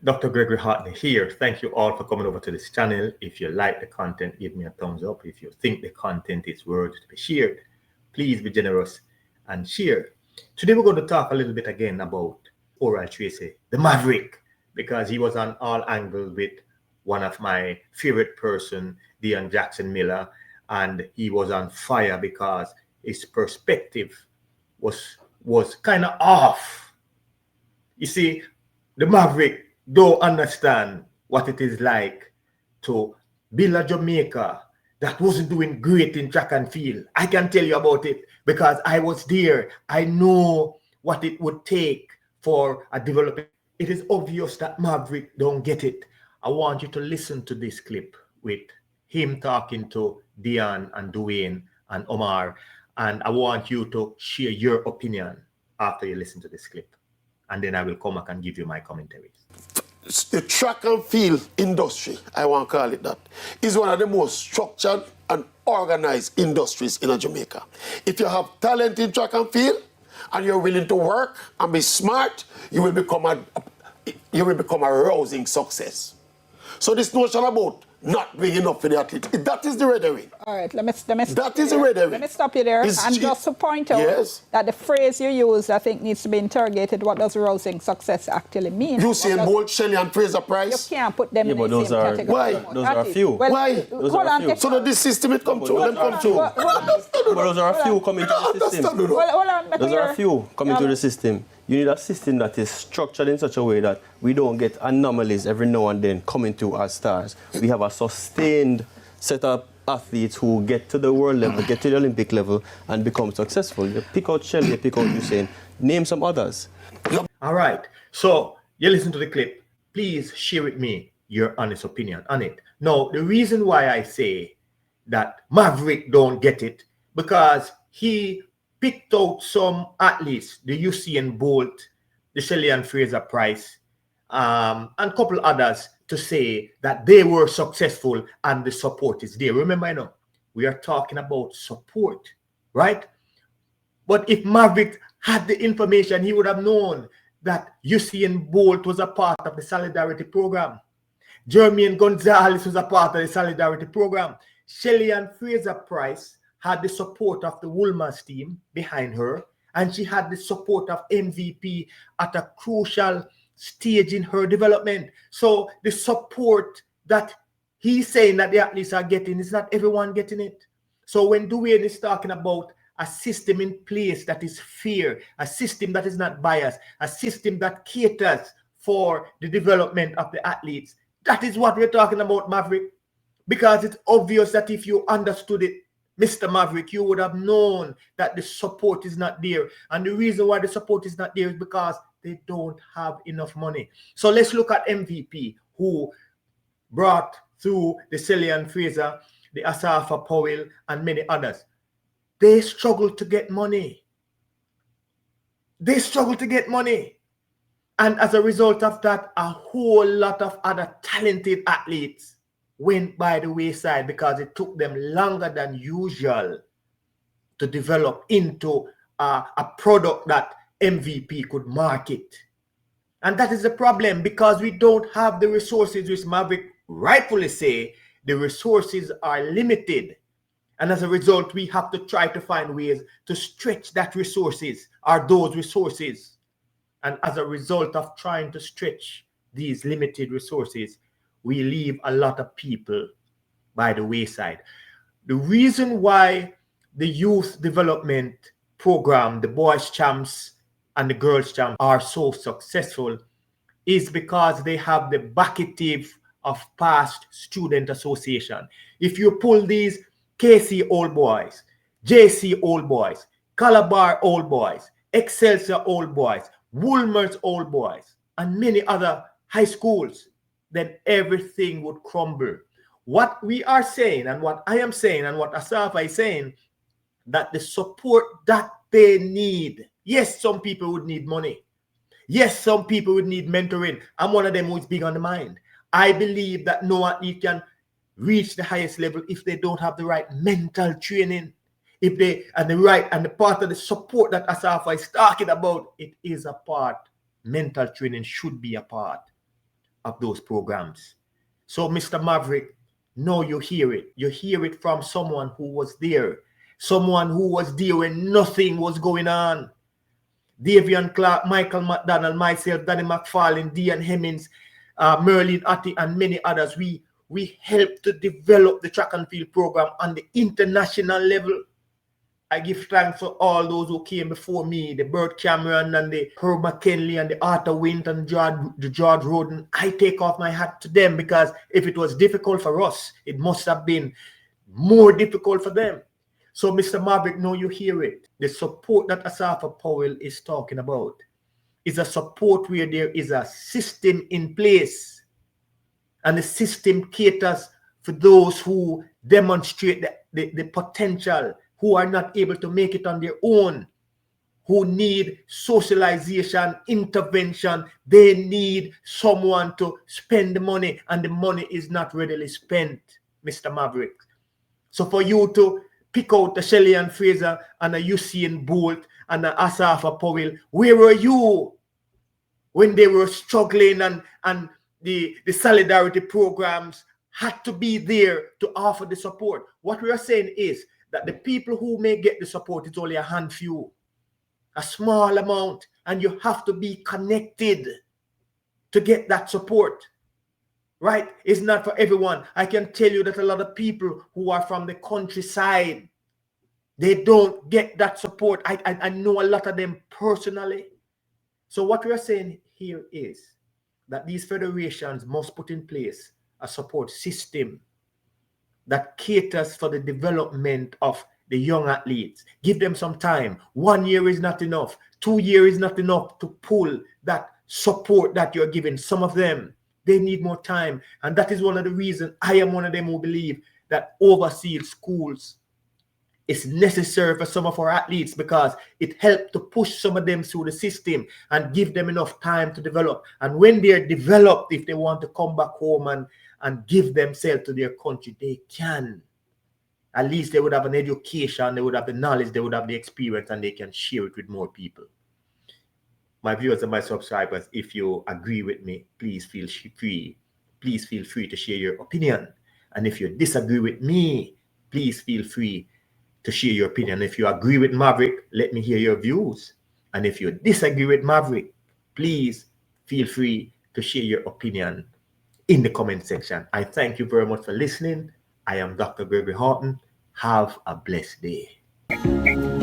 Dr. Gregory Hartney here. Thank you all for coming over to this channel. If you like the content, give me a thumbs up. If you think the content is worthy to be shared, please be generous and share. Today we're going to talk a little bit again about Oral Tracey, the Maverick, because he was on all angles with one of my favorite person, Dion Jackson Miller, and he was on fire because his perspective was kind of off. You see, the Maverick don't understand what it is like to build a Jamaica that wasn't doing great in track and field. I can tell you about it because I was there. I know what it would take for a development. It is obvious that Maverick don't get it. I want you to listen to this clip with him talking to Dion and Dwayne and Omar, and I want you to share your opinion after you listen to this clip. And then I will come back and give you my commentaries. The track and field industry, I want to call it that, is one of the most structured and organized industries in Jamaica. If you have talent in track and field and you're willing to work and be smart, you will become a rousing success. So this notion about not doing enough for the athlete, that is the rhetoric. All right, let me stop that is the rhetoric. Let me stop you there. And just to point out that the phrase you use, I think, needs to be interrogated. What does rousing success actually mean? Usain Bolt, Shelley and Fraser Price. You can't put them in the same category. Why? Those are a few. Well, why? Hold on. So that this system it come through, them come through. Those are a few coming to the system. Hold on. Those are a few coming to the system. You need a system that is structured in such a way that we don't get anomalies every now and then coming to as stars. We have a sustained set of athletes who get to the world level, get to the Olympic level, and become successful. You pick out Shelley, you pick out Usain, name some others. All right. So you listen to the clip. Please share with me your honest opinion on it. Now, the reason why I say that Maverick don't get it, because he picked out some athletes, the Usain Bolt, the Shelley and Fraser Price, and a couple others, to say that they were successful and the support is there. Remember, we are talking about support, right? But if Maverick had the information, he would have known that Usain Bolt was a part of the Solidarity Program. Jermaine Gonzalez was a part of the Solidarity Program. Shelley and Fraser Price had the support of the Woolmans team behind her, and she had the support of MVP at a crucial stage in her development. So the support that he's saying that the athletes are getting is not everyone getting it. So when Dwayne is talking about a system in place that is fair, a system that is not biased, a system that caters for the development of the athletes, that is what we're talking about, Maverick. Because it's obvious that if you understood it, Mr. Maverick, you would have known that the support is not there. And the reason why the support is not there is because they don't have enough money. So let's look at MVP, who brought through the Shelley and Fraser, the Asafa Powell, and many others. They struggle to get money. They struggle to get money. And as a result of that, a whole lot of other talented athletes went by the wayside because it took them longer than usual to develop into a product that MVP could market. And that is the problem, because we don't have the resources, which Maverick rightfully say the resources are limited. And as a result, we have to try to find ways to stretch that resources or those resources. And as a result of trying to stretch these limited resources, we leave a lot of people by the wayside. The reason why the youth development program, the boys champs and the girls champs, are so successful is because they have the backative of past student association. If you pull these KC Old Boys, JC Old Boys, Calabar Old Boys, Excelsior Old Boys, Woolmer's Old Boys, and many other high schools, then everything would crumble. What we are saying, and what I am saying, and what Asafa is saying, that the support that they need, yes, some people would need money. Yes, some people would need mentoring. I'm one of them who's big on the mind. I believe that no athlete can reach the highest level if they don't have the right mental training. If they, and the part of the support that Asafa is talking about, it is a part. Mental training should be a part. of those programs. So, Mr. Maverick, no, you hear it. You hear it from someone who was there. Someone who was there when nothing was going on. Davian Clark, Michael McDonald, myself, Danny McFarlane, Dion Hemmings, Merlin Atty, and many others. We helped to develop the track and field program on the international level. I give thanks for all those who came before me, the Bert Cameron and the Herb McKinley and the Arthur Wint and the George Roden. I take off my hat to them, because if it was difficult for us, it must have been more difficult for them. So, Mr. Maverick, now you hear it. The support that Asafa Powell is talking about is a support where there is a system in place, and the system caters for those who demonstrate the potential, who are not able to make it on their own, who need socialization, intervention. They need someone to spend the money, and the money is not readily spent, Mr. Maverick. So for you to pick out the Shelley and Fraser and a Usain Bolt and a Asafa Powell, where were you when they were struggling and the solidarity programs had to be there to offer the support? What we are saying is that the people who may get the support is only a handful, a small amount, and you have to be connected to get that support, right? It's not for everyone. I can tell you that a lot of people who are from the countryside, they don't get that support. I know a lot of them personally. So what we are saying here is that these federations must put in place a support system that caters for the development of the young athletes. Give them some time. 1 year is not enough. 2 years is not enough to pull that support that you're giving. Some of them, they need more time. And that is one of the reasons I am one of them who believe that overseas schools is necessary for some of our athletes, because it helps to push some of them through the system and give them enough time to develop. And when they're developed, if they want to come back home and give themselves to their country, they can. At least they would have an education, they would have the knowledge, they would have the experience, and they can share it with more people. My viewers and my subscribers, if you agree with me, please feel free. Please feel free to share your opinion. And if you disagree with me, please feel free to share your opinion. If you agree with Maverick, let me hear your views. And if you disagree with Maverick, please feel free to share your opinion in the comment section. I thank you very much for listening. I am Dr. Gregory Horton. Have a blessed day.